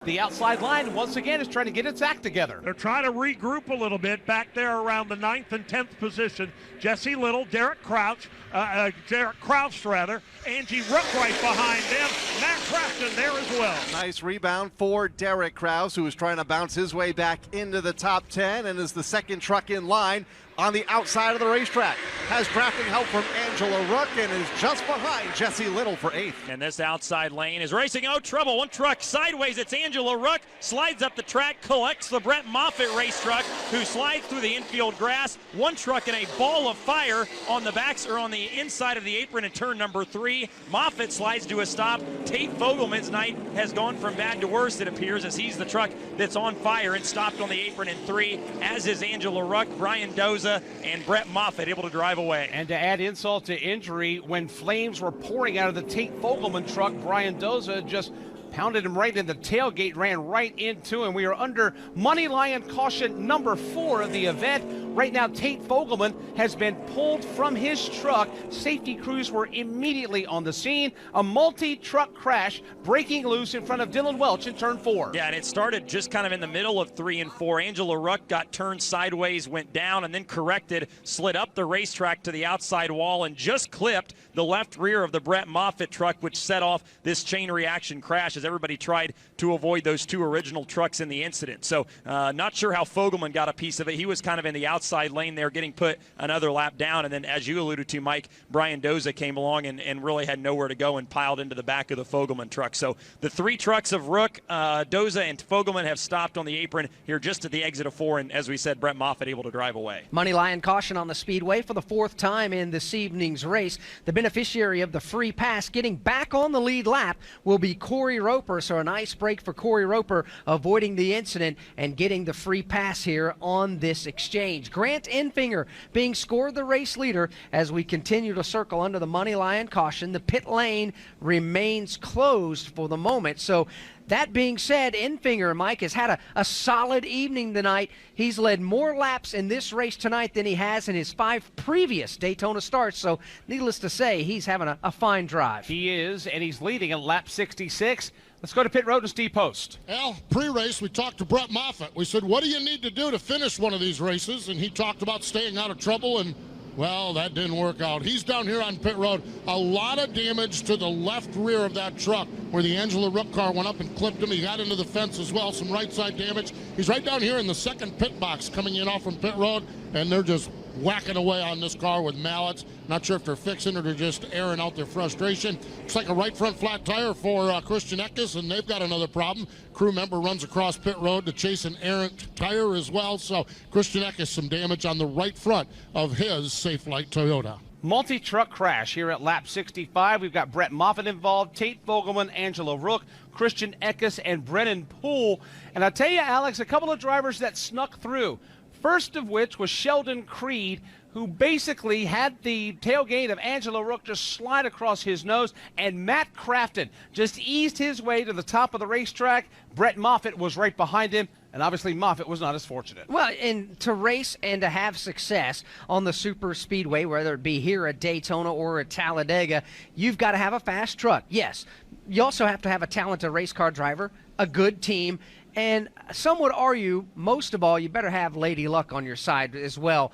The outside line, once again, is trying to get its act together. They're trying to regroup a little bit back there around the 9th and 10th position. Jesse Little, Derek Crouch, Angie Ruch right behind them. Matt Crafton there as well. Nice rebound for Derek Krause, who was trying to bounce his way back into the top 10 and is the second truck in line on the outside of the racetrack. Has drafting help from Angela Ruch and is just behind Jesse Little for 8th. And this outside lane is racing. Oh, trouble. One truck sideways. It's Angela Ruch. Slides up the track, collects the Brett Moffitt race truck, who slides through the infield grass. One truck in a ball of fire on the backs or on the inside of the apron in turn number 3. Moffitt slides to a stop. Tate Fogelman's night has gone from bad to worse, it appears, as he's the truck that's on fire and stopped on the apron in 3, as is Angela Ruch, Brian Doza, and Brett Moffitt able to drive away. And to add insult to injury, when flames were pouring out of the Tate Fogelman truck, Brian Doza just pounded him right in the tailgate, ran right into him. We are under money line caution number 4 of the event. Right now, Tate Fogelman has been pulled from his truck. Safety crews were immediately on the scene. A multi-truck crash breaking loose in front of Dylan Welch in turn 4. Yeah, and it started just kind of in the middle of 3 and 4. Angela Ruch got turned sideways, went down, and then corrected, slid up the racetrack to the outside wall, and just clipped the left rear of the Brett Moffitt truck, which set off this chain reaction crash as everybody tried to avoid those 2 original trucks in the incident. So not sure how Fogelman got a piece of it. He was kind of in the outside lane there getting put another lap down, and then as you alluded to, Mike, Brian Doza came along and really had nowhere to go and piled into the back of the Fogelman truck. So the 3 trucks of Ruch, Doza, and Fogelman have stopped on the apron here just at the exit of 4, and as we said, Brett Moffitt able to drive away. Money line caution on the speedway for the 4th time in this evening's race. The beneficiary of the free pass getting back on the lead lap will be Corey Roper, so a nice break for Corey Roper, avoiding the incident and getting the free pass here on this exchange. Grant Enfinger being scored the race leader as we continue to circle under the money line caution. The pit lane remains closed for the moment. So that being said, Enfinger, Mike, has had a solid evening tonight. He's led more laps in this race tonight than he has in his 5 previous Daytona starts. So needless to say, he's having a fine drive. He is, and he's leading at lap 66. Let's go to pit road and Steve Post. Al, pre-race, we talked to Brett Moffitt. We said, what do you need to do to finish one of these races? And he talked about staying out of trouble, and, well, that didn't work out. He's down here on pit road. A lot of damage to the left rear of that truck where the Angela Ruch car went up and clipped him. He got into the fence as well, some right side damage. He's right down here in the second pit box coming in off from pit road, and they're just whacking away on this car with mallets. Not sure if they're fixing it or just airing out their frustration. Looks like a right front flat tire for Christian Eckes, and they've got another problem. Crew member runs across pit road to chase an errant tire as well. So Christian Eckes, some damage on the right front of his Safe Light Toyota. Multi-truck crash here at lap 65. We've got Brett Moffitt involved, Tate Fogelman, Angela Ruch, Christian Eckes, and Brennan Poole. And I tell you, Alex, a couple of drivers that snuck through. First of which was Sheldon Creed, who basically had the tailgate of Angela Ruch just slide across his nose, and Matt Crafton just eased his way to the top of the racetrack. Brett Moffitt was right behind him, and obviously Moffitt was not as fortunate. Well, and to race and to have success on the super speedway, whether it be here at Daytona or at Talladega, you've got to have a fast truck. Yes, you also have to have a talented race car driver, a good team, and some would argue, most of all, you better have Lady Luck on your side as well.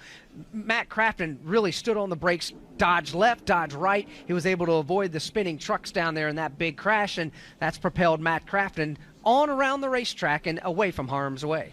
Matt Crafton really stood on the brakes, dodged left, dodged right. He was able to avoid the spinning trucks down there in that big crash, and that's propelled Matt Crafton on around the racetrack and away from harm's way.